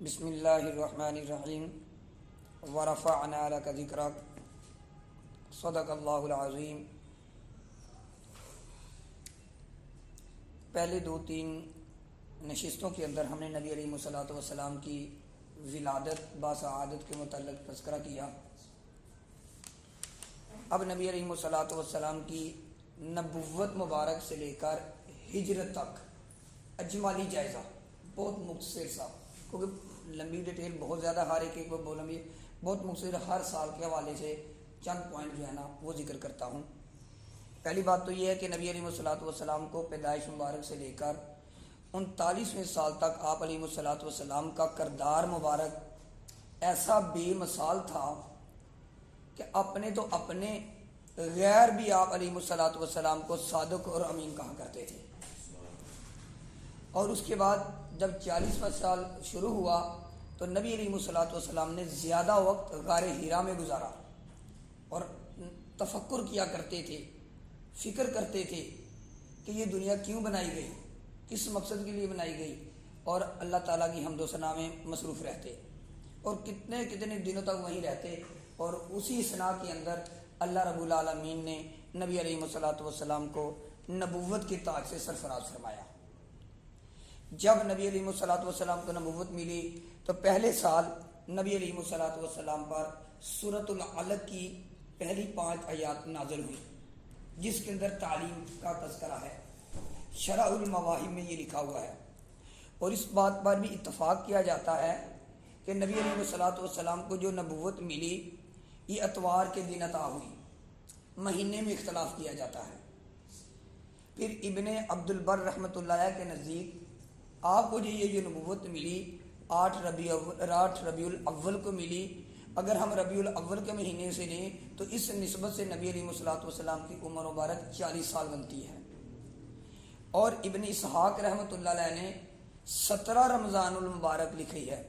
بسم اللہ الرحمن الرحیم ورفعنا لک ذکرک صدق اللہ العظیم۔ پہلے دو تین نشستوں کے اندر ہم نے نبی علیہ الصلوۃ والسلام کی ولادت باسعادت کے متعلق تذکرہ کیا۔ اب نبی علیہ الصلوۃ والسلام کی نبوت مبارک سے لے کر ہجرت تک اجمالی جائزہ، بہت مختصر سا، کیونکہ لمبی ڈیٹیل بہت زیادہ، ہر ایک کو لمبی، بہت مختصر، ہر سال کے حوالے سے چند پوائنٹ جو ہے نا وہ ذکر کرتا ہوں۔ پہلی بات تو یہ ہے کہ نبی علیہ الصلوۃ والسلام کو پیدائش مبارک سے لے کر 39ویں سال تک آپ علیہ الصلوۃ والسلام کا کردار مبارک ایسا بے مثال تھا کہ اپنے تو اپنے غیر بھی آپ علیہ الصلوۃ والسلام کو صادق اور امین کہا کرتے تھے۔ اور اس کے بعد جب 40واں سال شروع ہوا تو نبی علیہ الصلوۃ والسلام نے زیادہ وقت غار حرا میں گزارا اور تفکر کیا کرتے تھے، فکر کرتے تھے کہ یہ دنیا کیوں بنائی گئی، کس مقصد کے لیے بنائی گئی، اور اللہ تعالیٰ کی حمد و ثنا میں مصروف رہتے اور کتنے دنوں تک وہیں رہتے۔ اور اسی ثنا کے اندر اللہ رب العالمین نے نبی علیہ الصلوۃ والسلام کو نبوت کے تاج سے سرفراز فرمایا۔ جب نبی علیہ الصلوۃ والسلام کو نبوت ملی تو پہلے سال نبی علیہ الصلوۃ والسلام پر سورۃ العلق کی پہلی 5 آیات نازل ہوئی، جس کے اندر تعلیم کا تذکرہ ہے۔ شرح المواہب میں یہ لکھا ہوا ہے، اور اس بات پر بھی اتفاق کیا جاتا ہے کہ نبی علیہ الصلوۃ والسلام کو جو نبوت ملی یہ اتوار کے دن عطا ہوئی، مہینے میں اختلاف کیا جاتا ہے۔ پھر ابن عبد البر رحمۃ اللہ علیہ کے نزدیک آپ کو جو نبوت ملی 8 ربیع الاول کو ملی۔ اگر ہم ربیع الاول کے مہینے سے لیں تو اس نسبت سے نبی علیہ الصلوۃ والسلام کی عمر مبارک 40 سال بنتی ہے۔ اور ابن اسحاق رحمۃ اللہ علیہ نے 17 رمضان المبارک لکھی ہے۔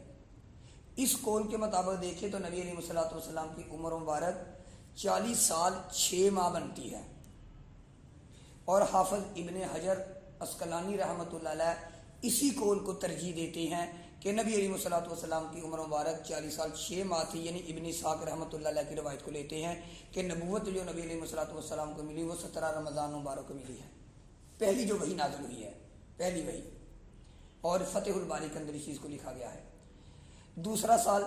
اس قول کے مطابق دیکھیں تو نبی علیہ الصلوۃ والسلام کی عمر مبارک 40 سال 6 ماہ بنتی ہے۔ اور حافظ ابن حجر عسقلانی رحمۃ اللہ علیہ اسی قول کو ترجیح دیتے ہیں کہ نبی علیہ الصلوۃ والسلام کی عمر مبارک 40 سال 6 ماہ تھی، یعنی ابن اسحاق رحمۃ اللہ علیہ کی روایت کو لیتے ہیں کہ نبوت جو نبی علیہ الصلوۃ والسلام کو ملی وہ 17 رمضان مبارک کو ملی ہے، پہلی جو وحی نازل ہوئی ہے، پہلی وحی۔ اور فتح الباری کے اندر اس چیز کو لکھا گیا ہے۔ دوسرا سال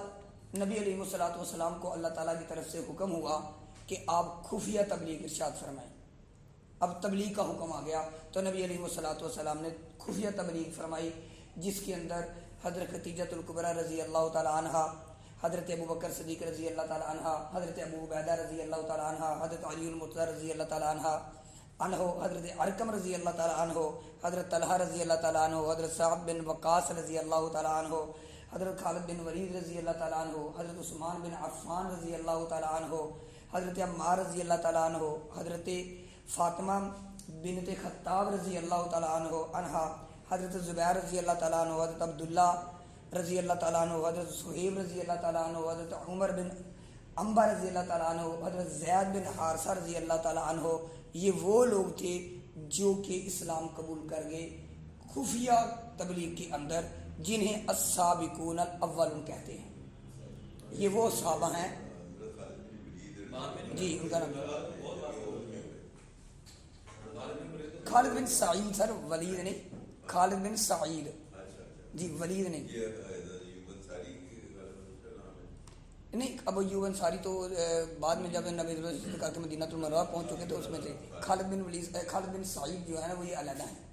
نبی علیہ الصلوۃ والسلام کو اللہ تعالیٰ کی طرف سے حکم ہوا کہ آپ خفیہ تبلیغ ارشاد فرمائیں۔ اب تبلیغ کا حکم آ گیا تو نبی علیہ الصلوۃ والسلام نے خفیہ تبلیغ فرمائی، جس کے اندر حضرت خدیجہ الکبریٰ رضی اللہ تعالی عنہ، حضرت ابو بکر صدیق رضی اللہ تعالی عنہ، حضرت ابو عبیدہ رضی اللہ تعالی عنہ، حضرت علی المرتضی رضی اللہ تعالی عنہ، حضرت ارقم رضی اللہ تعالی عنہ، حضرت طلحہ رضی اللہ تعالی عنہ، حضرت سعد بن وقاص رضی اللہ تعالی عنہ، حضرت خالد بن ولید رضی اللہ تعالی عنہ، حضرت عثمان بن عفان رضی اللہ تعالی عنہ، حضرت عمار رضی اللہ تعالی عنہ، حضرت فاطمہ بنت خطاب رضی اللہ تعالی عنہ، حضرت زبیر رضی اللہ تعالیٰ عنہ، حضرت عبداللہ رضی اللہ تعالیٰ عنہ، حضرت صہیب رضی اللہ تعالیٰ عنہ، حضرت عمر بن عنبہ رضی اللہ تعالیٰ عنہ، حضرت زید بن حارثہ رضی اللہ تعالیٰ عنہ۔ یہ وہ لوگ تھے جو کہ اسلام قبول کر گئے خفیہ تبلیغ کے اندر، جنہیں السابقون الاولون کہتے ہیں۔ یہ وہ صحابہ ہیں، جی ان کا نام خالد بن سعید، سر ولید نہیں، خالد بن سعید، جی ولید نہیں، ابو ایوب انصاری تو بعد میں جب نبی کر کے مدینہ المنورہ پہنچ چکے تو اس میں تھے۔ خالد بن سعید جو ہے نا وہ یہ علیحدہ ہیں۔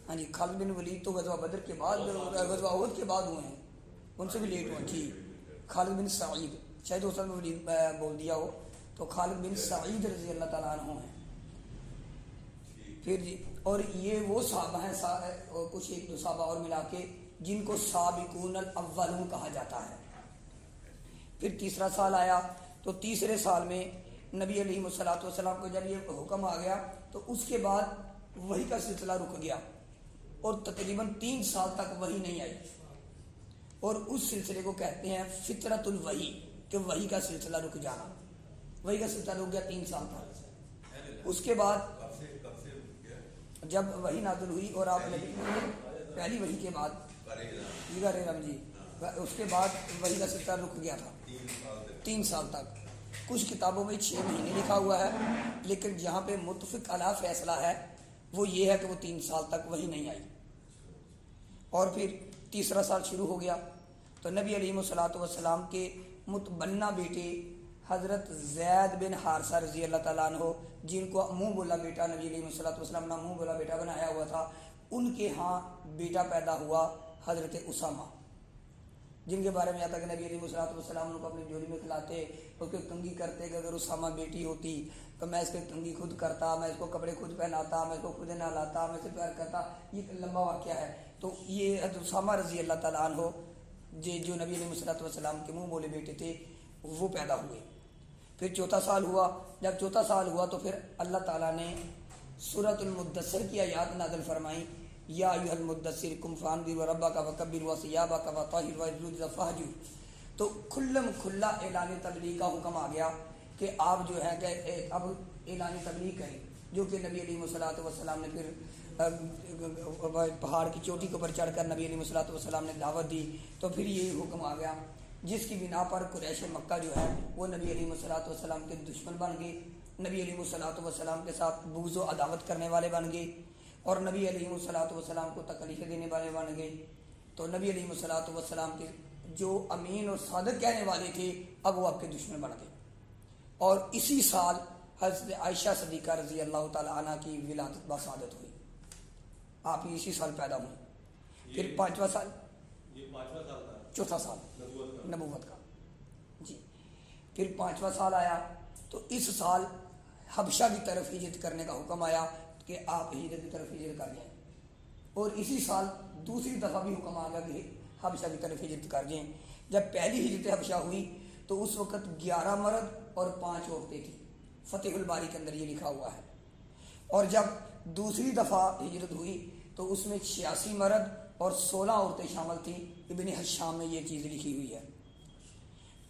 ہاں جی، خالد بن ولید تو غزوہ بدر کے بعد، غزوہ احد کے بعد ہوئے ہیں، ان سے بھی لیٹ ہوئے۔ جی خالد بن سعید، شاید اس میں ولید بول دیا ہو، تو خالد بن سعید رضی اللہ تعالیٰ عنہ ہیں۔ پھر جی، اور یہ وہ صحابہ ہیں، اور کچھ ایک دو صحابہ اور ملا کے، جن کو سابقون الاولون کہا جاتا ہے۔ پھر تیسرا سال آیا تو تیسرے سال میں نبی علیہ الصلوۃ والسلام کو جب یہ حکم آ گیا تو اس کے بعد وحی کا سلسلہ رک گیا، اور تقریباً 3 سال تک وحی نہیں آئی، اور اس سلسلے کو کہتے ہیں فطرت الوحی، کہ وحی کا سلسلہ رک جانا۔ وحی کا سلسلہ رک گیا 3 سال تک۔ اس کے بعد جب وحی نازل ہوئی اور آپ نے پہلی وحی کے بعد جی اس کے بعد وحی کا سلسلہ رک گیا تھا 3 سال تک. کچھ کتابوں میں 6 مہینے لکھا ہوا ہے، لیکن جہاں پہ متفق علیہ فیصلہ ہے وہ یہ ہے کہ وہ 3 سال تک وہی نہیں آئی. اور پھر تیسرا سال شروع ہو گیا تو نبی علیہ الصلوۃ والسلام کے متبنہ بیٹے حضرت زید بن حارثہ رضی اللہ تعالیٰ عنہ، جن کو منہ بولا بیٹا نبی علیہ الصلوۃ والسلام نے منہ بولا بیٹا بنایا ہوا تھا، ان کے ہاں بیٹا پیدا ہوا حضرت اسامہ، جن کے بارے میں آتا کہ نبی علیہ الصلوۃ والسلام ان کو اپنی جوڑی میں کھلاتے، اس کو کنگھی کرتے کہ اگر اسامہ بیٹی ہوتی تو میں اس کے کنگھی خود کرتا، میں اس کو کپڑے خود پہناتا، میں اس کو خود نہلاتا، میں اسے پیار کرتا. یہ ایک لمبا واقعہ ہے. تو یہ حضرت اسامہ رضی اللہ تعالیٰ عنہ جو نبی علیہ الصلوۃ والسلام کے منہ بولے بیٹے تھے وہ پیدا ہوئے. پھر 4 سال ہوا. جب 4 سال ہوا تو پھر اللہ تعالیٰ نے سورۃ المدثر کی آیات نازل فرمائی، یا ایھا المدثر قم فانذر وربک وکبر وثیابک وطہر والرجز فاہجر. تو کھلا اعلان تبلیغ کا حکم آ گیا کہ آپ جو ہے کہ اب اعلان تبلیغ کریں، جو کہ نبی علیہ الصلوۃ والسلام نے پھر پہاڑ کی چوٹی کے اوپر چڑھ کر نبی علیہ الصلوۃ والسلام نے دعوت دی. تو پھر یہی حکم آ گیا، جس کی بنا پر قریش مکہ جو ہے وہ نبی علیہ الصلوۃ والسلام کے دشمن بن گئے، نبی علیہ الصلوۃ والسلام کے ساتھ بغض و عداوت کرنے والے بن گئے، اور نبی علیہ الصلوۃ والسلام کو تکلیفیں دینے والے بن گئے. تو نبی علیہ الصلوۃ والسلام کے جو امین اور صادق کہنے والے تھے اب وہ آپ کے دشمن بن گئے. اور اسی سال حضرت عائشہ صدیقہ رضی اللہ تعالیٰ عنہ کی ولادت بسعادت ہوئی. آپ اسی سال پیدا ہوئے. پھر 5واں سال، چوتھا سال نبوت کا جی. پھر 5واں سال آیا تو اس سال حبشہ کی طرف ہجرت کرنے کا حکم آیا کہ آپ ہجرت کی طرف ہجرت کر جائیں. اور اسی سال دوسری دفعہ بھی حکم آ گیا کہ حبشہ کی طرف ہجرت کر جائیں. جب پہلی ہجرت حبشہ ہوئی تو اس وقت 11 مرد اور 5 عورتیں تھیں. فتح الباری کے اندر یہ لکھا ہوا ہے. اور جب دوسری دفعہ ہجرت ہوئی تو اس میں 86 مرد اور 16 عورتیں شامل تھیں. ابن حشام میں یہ چیز لکھی ہوئی ہے.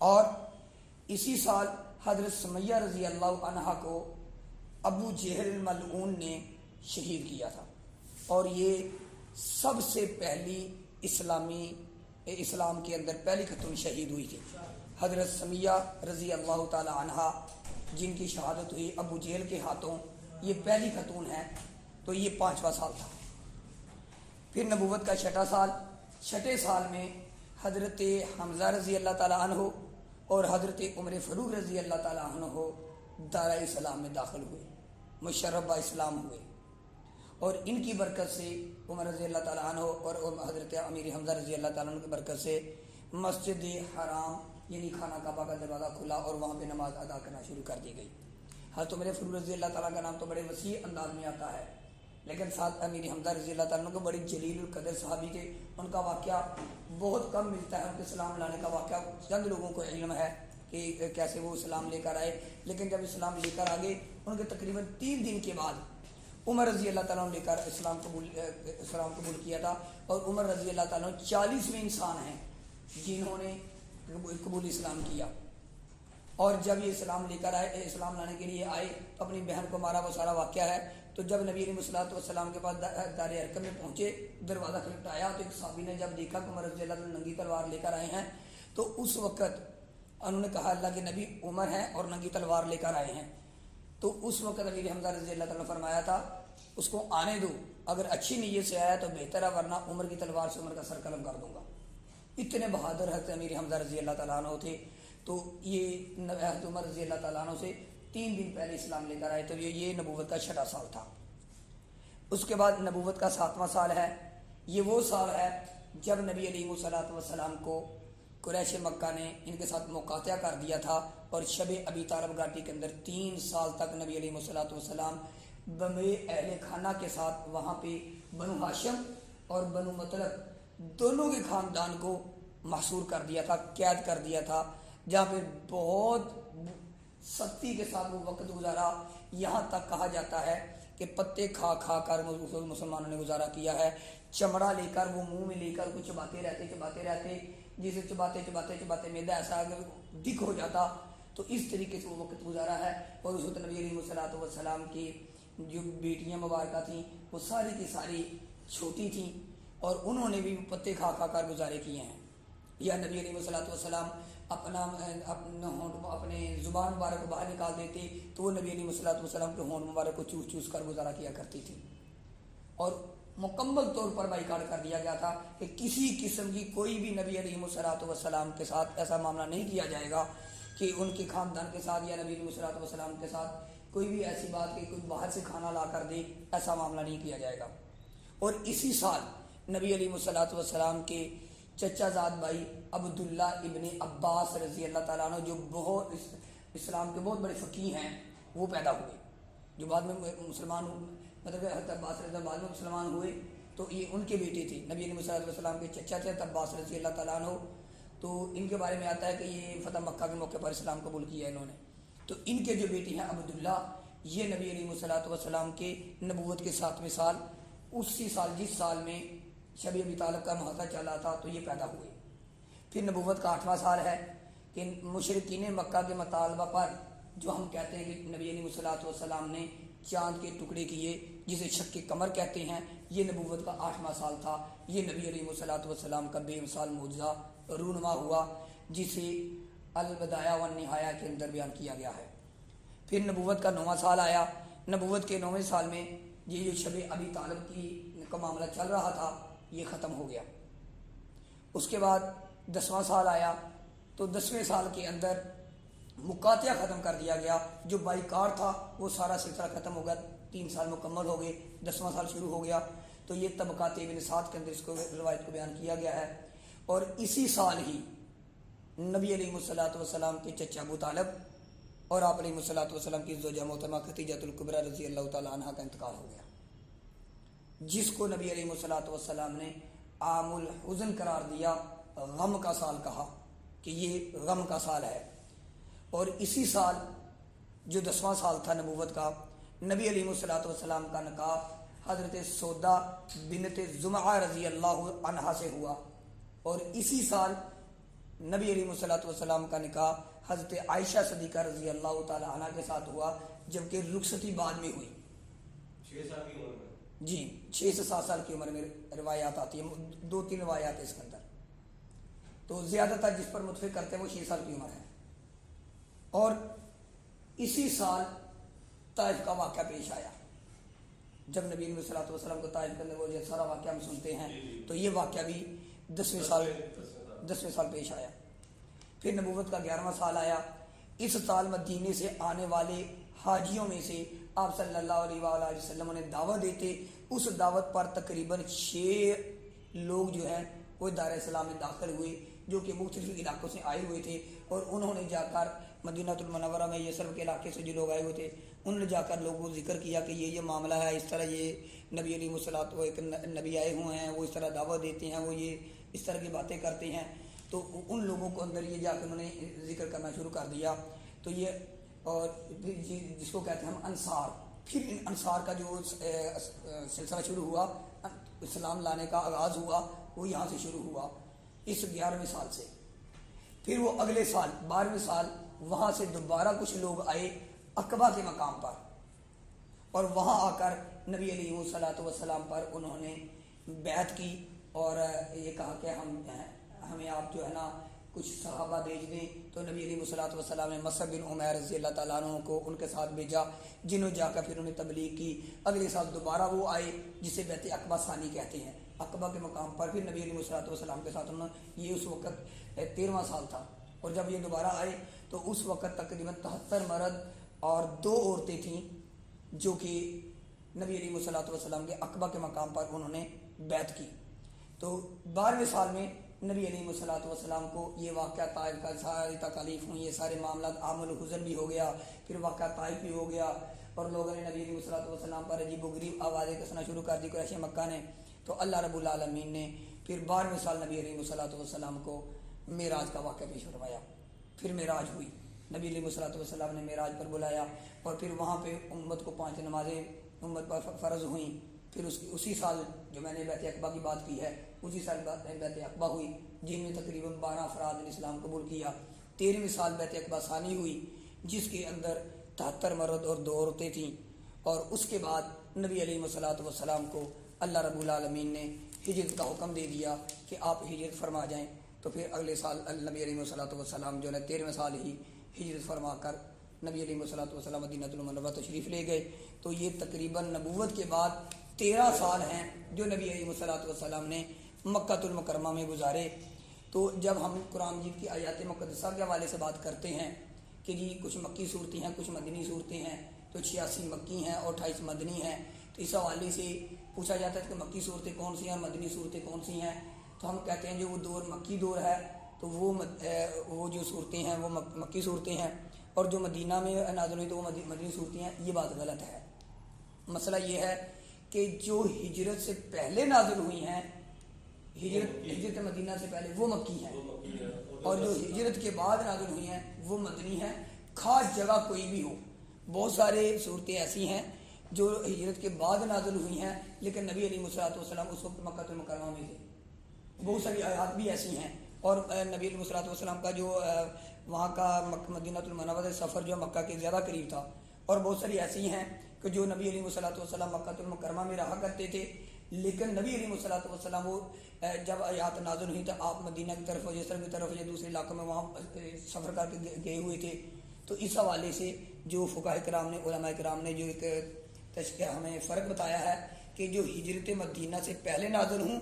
اور اسی سال حضرت سمیہ رضی اللہ عنہا کو ابو جہل الملعون نے شہید کیا تھا. اور یہ سب سے پہلی اسلام کے اندر پہلی خاتون شہید ہوئی تھی. حضرت سمیہ رضی اللہ تعالی عنہا جن کی شہادت ہوئی ابو جہل کے ہاتھوں، یہ پہلی خاتون ہے. تو یہ 5واں سال تھا. پھر نبوت کا 6واں سال. 6 سال میں حضرت حمزہ رضی اللہ تعالیٰ عنہ اور حضرت عمر فاروق رضی اللہ تعالیٰ عنہ دارہ اسلام میں داخل ہوئے، مشرف اسلام ہوئے. اور ان کی برکت سے عمر رضی اللہ تعالیٰ عنہ اور حضرت امیر حمزہ رضی اللہ تعالیٰ عنہ کی برکت سے مسجد حرام یعنی خانہ کعبہ کا دروازہ کھلا اور وہاں پہ نماز ادا کرنا شروع کر دی گئی. حضرت عمر فاروق رضی اللہ تعالیٰ کا نام تو بڑے وسیع انداز میں آتا ہے، لیکن ساتھ امیر حمزہ رضی اللہ تعالیٰ عنہ کو بڑی جلیل القدر صحابی تھے. ان کا واقعہ بہت کم ملتا ہے. ان کے اسلام لانے کا واقعہ چند لوگوں کو علم ہے کہ کیسے وہ اسلام لے کر آئے، لیکن جب اسلام لے کر آگے ان کے تقریباً 3 دن کے بعد عمر رضی اللہ تعالیٰ نے لے کر اسلام قبول کیا تھا. اور عمر رضی اللہ تعالیٰ 40ویں انسان ہیں جنہوں نے قبول اسلام کیا. اور جب یہ اسلام لے کر آئے، اسلام لانے کے لیے آئے تو اپنی بہن کو مارا، وہ سارا واقعہ ہے. تو جب نبی علیہ الصلوۃ والسلام کے پاس دار ارقم میں پہنچے، دروازہ کھٹکھٹایا تو ایک صحابی نے جب دیکھا کہ عمر رضی اللہ تعالیٰ ننگی تلوار لے کر آئے ہیں تو اس وقت انہوں نے کہا اللہ کے نبی عمر ہیں اور ننگی تلوار لے کر آئے ہیں. تو اس وقت نبی حمزہ رضی اللہ تعالیٰ نے فرمایا تھا اس کو آنے دو، اگر اچھی نیت سے آیا تو بہتر ہے، ورنہ عمر کی تلوار سے عمر کا سر قلم کر دوں گا. اتنے بہادر حضرت امیر حمزہ رضی اللہ تعالیٰ عنہ تھے. تو یہ حضرت عمر رضی اللہ تعالیٰ عنہ سے 3 دن پہلے اسلام لے کر آئے. تو یہ نبوت کا 6واں سال تھا. اس کے بعد نبوت کا 7واں سال ہے. یہ وہ سال ہے جب نبی علیہ الصلوۃ والسلام کو قریش مکہ نے ان کے ساتھ مقاطعہ کر دیا تھا اور شب ابی طالب گھاٹی کے اندر 3 سال تک نبی علیہ الصلوۃ والسلام بمبے اہل خانہ کے ساتھ وہاں پہ بنو ہاشم اور بنو مطلب دونوں کے خاندان کو محصور کر دیا تھا، قید کر دیا تھا، جہاں پہ بہت سختی کے ساتھ وہ وقت گزارا. یہاں تک کہا جاتا ہے کہ پتے کھا کھا کر مسلمانوں نے گزارا کیا ہے. چمڑا لے کر وہ منہ میں لے کر کچھ چباتے رہتے جسے چباتے میدا ایسا دکھ ہو جاتا. تو اس طریقے سے وہ وقت گزارا ہے. اور اس وقت نبی علیہ الصلوۃ والسلام کی جو بیٹیاں مبارکہ تھیں وہ ساری کی ساری چھوٹی تھیں اور انہوں نے بھی پتے کھا کھا کر گزارے کیے ہیں. یا نبی علیہ الصلوۃ والسلام اپنے زبان مبارک کو باہر نکال دیتے تو وہ نبی علیہ الصلوۃ والسلام کے ہونٹ مبارک کو چوس چوس کر گزارا کیا کرتی تھی، اور مکمل طور پر بائیکاٹ کر دیا گیا تھا کہ کسی قسم کی کوئی بھی نبی علیہ الصلوۃ والسلام کے ساتھ ایسا معاملہ نہیں کیا جائے گا کہ ان کے خاندان کے ساتھ یا نبی علیہ الصلوۃ والسلام کے ساتھ کوئی بھی ایسی بات کہ کوئی باہر سے کھانا لا کر دے، ایسا معاملہ نہیں کیا جائے گا۔ اور اسی سال نبی علیہ الصلوۃ والسلام کے چچا زاد بھائی عبداللہ ابن عباس رضی اللہ تعالیٰ عنہ، جو بہت اسلام کے بہت بڑے فقیہ ہیں، وہ پیدا ہوئے، جو بعد میں مسلمان، مطلب حضرت عباس رضی اللہ بعد میں مسلمان ہوئے، تو یہ ان کے بیٹے تھے، نبی علیہ الصلوۃ والسلام کے چچا تھے عباس رضی اللہ تعالیٰ عنہ۔ تو ان کے بارے میں آتا ہے کہ یہ فتح مکہ کے موقع پر اسلام قبول کیا انہوں نے۔ تو ان کے جو بیٹے ہیں عبداللہ، یہ نبی علیہ الصلوۃ والسلام کے نبوت کے 7ویں سال، اسی سال جس سال میں شب ابی طالب کا محاصرہ چلا تھا، تو یہ پیدا ہوئے۔ پھر نبوت کا 8واں سال ہے کہ مشرکین مکہ کے مطالبہ پر، جو ہم کہتے ہیں کہ نبی علیہ الصلوۃ والسلام نے چاند کے ٹکڑے کیے، جسے شق قمر کہتے ہیں، یہ نبوت کا 8واں سال تھا۔ یہ نبی علیہ الصلوۃ والسلام کا بے مثال معجزہ رونما ہوا، جسے البدایہ والنہایہ کے اندر بیان کیا گیا ہے۔ پھر نبوت کا 9واں سال آیا۔ نبوت کے 9ویں سال میں یہ جو شب ابی طالب کا معاملہ چل رہا تھا، یہ ختم ہو گیا۔ اس کے بعد 10واں سال آیا، تو 10ویں سال کے اندر مقاطعہ ختم کر دیا گیا، جو بائیکاٹ تھا وہ سارا سلسلہ ختم ہو گیا، 3 سال مکمل ہو گئے، 10واں سال شروع ہو گیا۔ تو یہ طبقات ابن سعد کے اندر اس کو روایت کو بیان کیا گیا ہے۔ اور اسی سال ہی نبی علیہ الصلوۃ والسلام کے چچا ابو طالب اور آپ علیہ الصلوۃ والسلام کی زوجہ محترمہ خدیجہ الکبریٰ رضی اللہ تعالیٰ عنہ کا انتقال ہو گیا، جس کو نبی علیہ الصلوۃ والسلام نے عام الحزن قرار دیا، غم کا سال کہا کہ یہ غم کا سال ہے۔ اور اسی سال جو 10واں سال تھا نبوت کا، نبی علیہ الصلوۃ والسلام کا نکاح حضرت سودا بنت زمعہ رضی اللہ عنہا سے ہوا، اور اسی سال نبی علیہ الصلوۃ والسلام کا نکاح حضرت عائشہ صدیقہ رضی اللہ تعالی عنہ کے ساتھ ہوا، جبکہ رخصتی بعد میں ہوئی، 6 سال کی عمر میں۔ جی 6 سے 7 سال کی عمر میں روایات آتی ہیں، 2-3 روایات ہیں اس کے اندر، تو زیادہ تر جس پر متفق کرتے ہیں وہ 6 سال کی عمر ہے۔ اور اسی سال طائف کا واقعہ پیش آیا، جب نبی علیہ الصلوۃ والسلام کو طائف کے اندر وہ یہ سارا واقعہ ہم سنتے ہیں، تو یہ واقعہ بھی 10ویں سال پیش آیا۔ پھر نبوت کا 11واں سال آیا۔ اس سال مدینے سے آنے والے حاجیوں میں سے آپ صلی اللہ علیہ وآلہ وسلم نے دعوت دیتے، اس دعوت پر تقریباً 6 لوگ جو ہیں وہ دار اسلام میں داخل ہوئے، جو کہ مختلف علاقوں سے آئے ہوئے تھے، اور انہوں نے جا کر مدینہ المنورہ میں یثرب کے علاقے سے جو لوگ آئے ہوئے تھے، انہوں نے جا کر لوگوں کو ذکر کیا کہ یہ معاملہ ہے، اس طرح یہ نبی علیہ الصلوۃ وہ ایک نبی آئے ہوئے ہیں، وہ اس طرح دعوت دیتے ہیں، وہ یہ اس طرح کی باتیں کرتے ہیں۔ تو ان لوگوں کو اندر یہ جا کے انہوں نے ذکر کرنا شروع کر دیا۔ تو یہ اور جس کو کہتے ہیں ہم انصار، پھر ان انصار کا جو سلسلہ شروع ہوا، اسلام لانے کا آغاز ہوا، وہ یہاں سے شروع ہوا اس 11ویں سال سے۔ پھر وہ اگلے سال 12ویں سال وہاں سے دوبارہ کچھ لوگ آئے عقبہ کے مقام پر، اور وہاں آ کر نبی علیہ الصلوۃ والسلام پر انہوں نے بیعت کی، اور یہ کہا کہ ہمیں آپ جو ہے نا کچھ صحابہ بھیج دیں۔ تو نبی علیہ الصلوۃ والسلام نے مصعب بن عمیر رضی اللہ تعالیٰ عنہ کو ان کے ساتھ بھیجا، جنہوں جا کر پھر انہیں تبلیغ کی۔ اگلے سال دوبارہ وہ آئے، جسے بیعت عقبہ ثانی کہتے ہیں، عقبہ کے مقام پر پھر نبی علیہ الصلوۃ والسلام کے ساتھ انہوں نے، یہ اس وقت 13واں سال تھا، اور جب یہ دوبارہ آئے تو اس وقت تقریباً 73 مرد اور 2 عورتیں تھیں، جو کہ نبی علیہ الصلوۃ والسلام کے عقبہ کے مقام پر انہوں نے بیعت کی۔ تو 12ویں سال میں نبی علیہ الصلوۃ والسلام کو یہ واقعہ طائف کا ساری تکالیف ہوئی، یہ سارے معاملات، عام الحزن بھی ہو گیا، پھر واقعہ طائف بھی ہو گیا، اور لوگوں نے نبی علیہ الصلوۃ والسلام پر عجیب و غریب آوازیں کسنا شروع کر دی قریش مکہ نے۔ تو اللہ رب العالمین نے پھر 12ویں سال نبی علیہ الصلوۃ والسلام کو معراج کا واقعہ پیش فرمایا، پھر معراج ہوئی، نبی علیہ الصلوۃ والسلام نے معراج پر بلایا، اور پھر وہاں پہ امت کو 5 نمازیں امت پر فرض ہوئیں۔ پھر اسی سال جو میں نے بیعت عقبہ کی بات کی ہے، اسی سال بیعت عقبہ ہوئی، جن میں تقریباً 12 افراد نے اسلام قبول کیا۔ 13ویں سال بیعت عقبہ ثانی ہوئی، جس کے اندر 73 مرد اور 2 عورتیں تھیں، اور اس کے بعد نبی علیہ الصلوۃ والسلام کو اللہ رب العالمین نے ہجرت کا حکم دے دیا کہ آپ ہجرت فرما جائیں۔ تو پھر اگلے سال نبی علیہ الصلوۃ والسلام جو ہے 13ویں سال ہی ہجرت فرما کر نبی علیہ الصلوۃ والسلام مدینہ المنورہ تشریف لے گئے. تو یہ تقریباً نبوت کے بعد 13 سال ہیں جو نبی علیہ الصلوۃ والسلام نے مکہ المکرمہ میں گزارے. تو جب ہم قرآن مجید کی آیات مقدسہ کے حوالے سے بات کرتے ہیں کہ جی کچھ مکی صورتیں ہیں کچھ مدنی صورتیں ہیں، تو 86 مکی ہیں اور 28 مدنی ہیں. تو اس حوالے سے پوچھا جاتا ہے کہ مکی صورتیں کون سی ہیں اور مدنی صورتیں کون سی ہیں. تو ہم کہتے ہیں جو وہ دور مکی دور ہے تو وہ جو صورتیں ہیں وہ مکی صورتیں ہیں، اور جو مدینہ میں نازل ہوئی تو وہ مدنی صورتیں ہیں. یہ بات غلط ہے. مسئلہ یہ ہے کہ جو ہجرت سے پہلے نازل ہوئی ہیں، ہجرت مدینہ سے پہلے وہ مکی ہیں، اور جو ہجرت کے بعد نازل ہوئی ہیں وہ مدنی ہیں، خاص جگہ کوئی بھی ہو. بہت سارے صورتیں ایسی ہیں جو ہجرت کے بعد نازل ہوئی ہیں لیکن نبی علیہ الصلوۃ والسلام اس وقت مکہ المکرمہ میں تھے. بہت ساری آیات بھی ایسی ہیں. اور نبی علیہ الصلوۃ والسلام کا جو وہاں کا مدینہ المنورہ سے سفر جو مکہ کے زیادہ قریب تھا. اور بہت ساری ایسی ہیں کہ جو نبی علیہ الصلوۃ والسلام مکہ المکرمہ میں رہا کرتے تھے، لیکن نبی علیہ الصلوۃ والسلام وہ جب آیات نازل ہوئی تو آپ مدینہ کی طرف جسر کی طرف یا دوسرے علاقوں میں وہاں سفر کر کے گئے ہوئے تھے. تو اس حوالے سے جو فقہاء کرام نے علماء کرام نے جو ایک ہمیں فرق بتایا ہے کہ جو ہجرت مدینہ سے پہلے نازل ہوں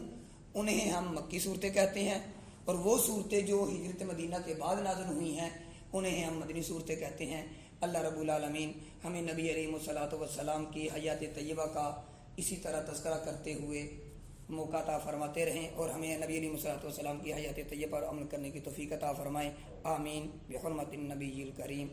انہیں ہم مکی صورتیں کہتے ہیں، اور وہ صورتیں جو ہجرت مدینہ کے بعد نازل ہوئی ہیں انہیں ہم مدنی صورتیں کہتے ہیں. اللہ رب العالمین ہمیں نبی علیہ الصلوۃ والسلام کی حیات طیبہ کا اسی طرح تذکرہ کرتے ہوئے موقع عطا فرماتے رہیں، اور ہمیں نبی علیہ الصلوۃ والسلام کی حیات طیبہ پر عمل کرنے کی توفیق عطا فرمائیں. آمین بحرمت النبی الکریم.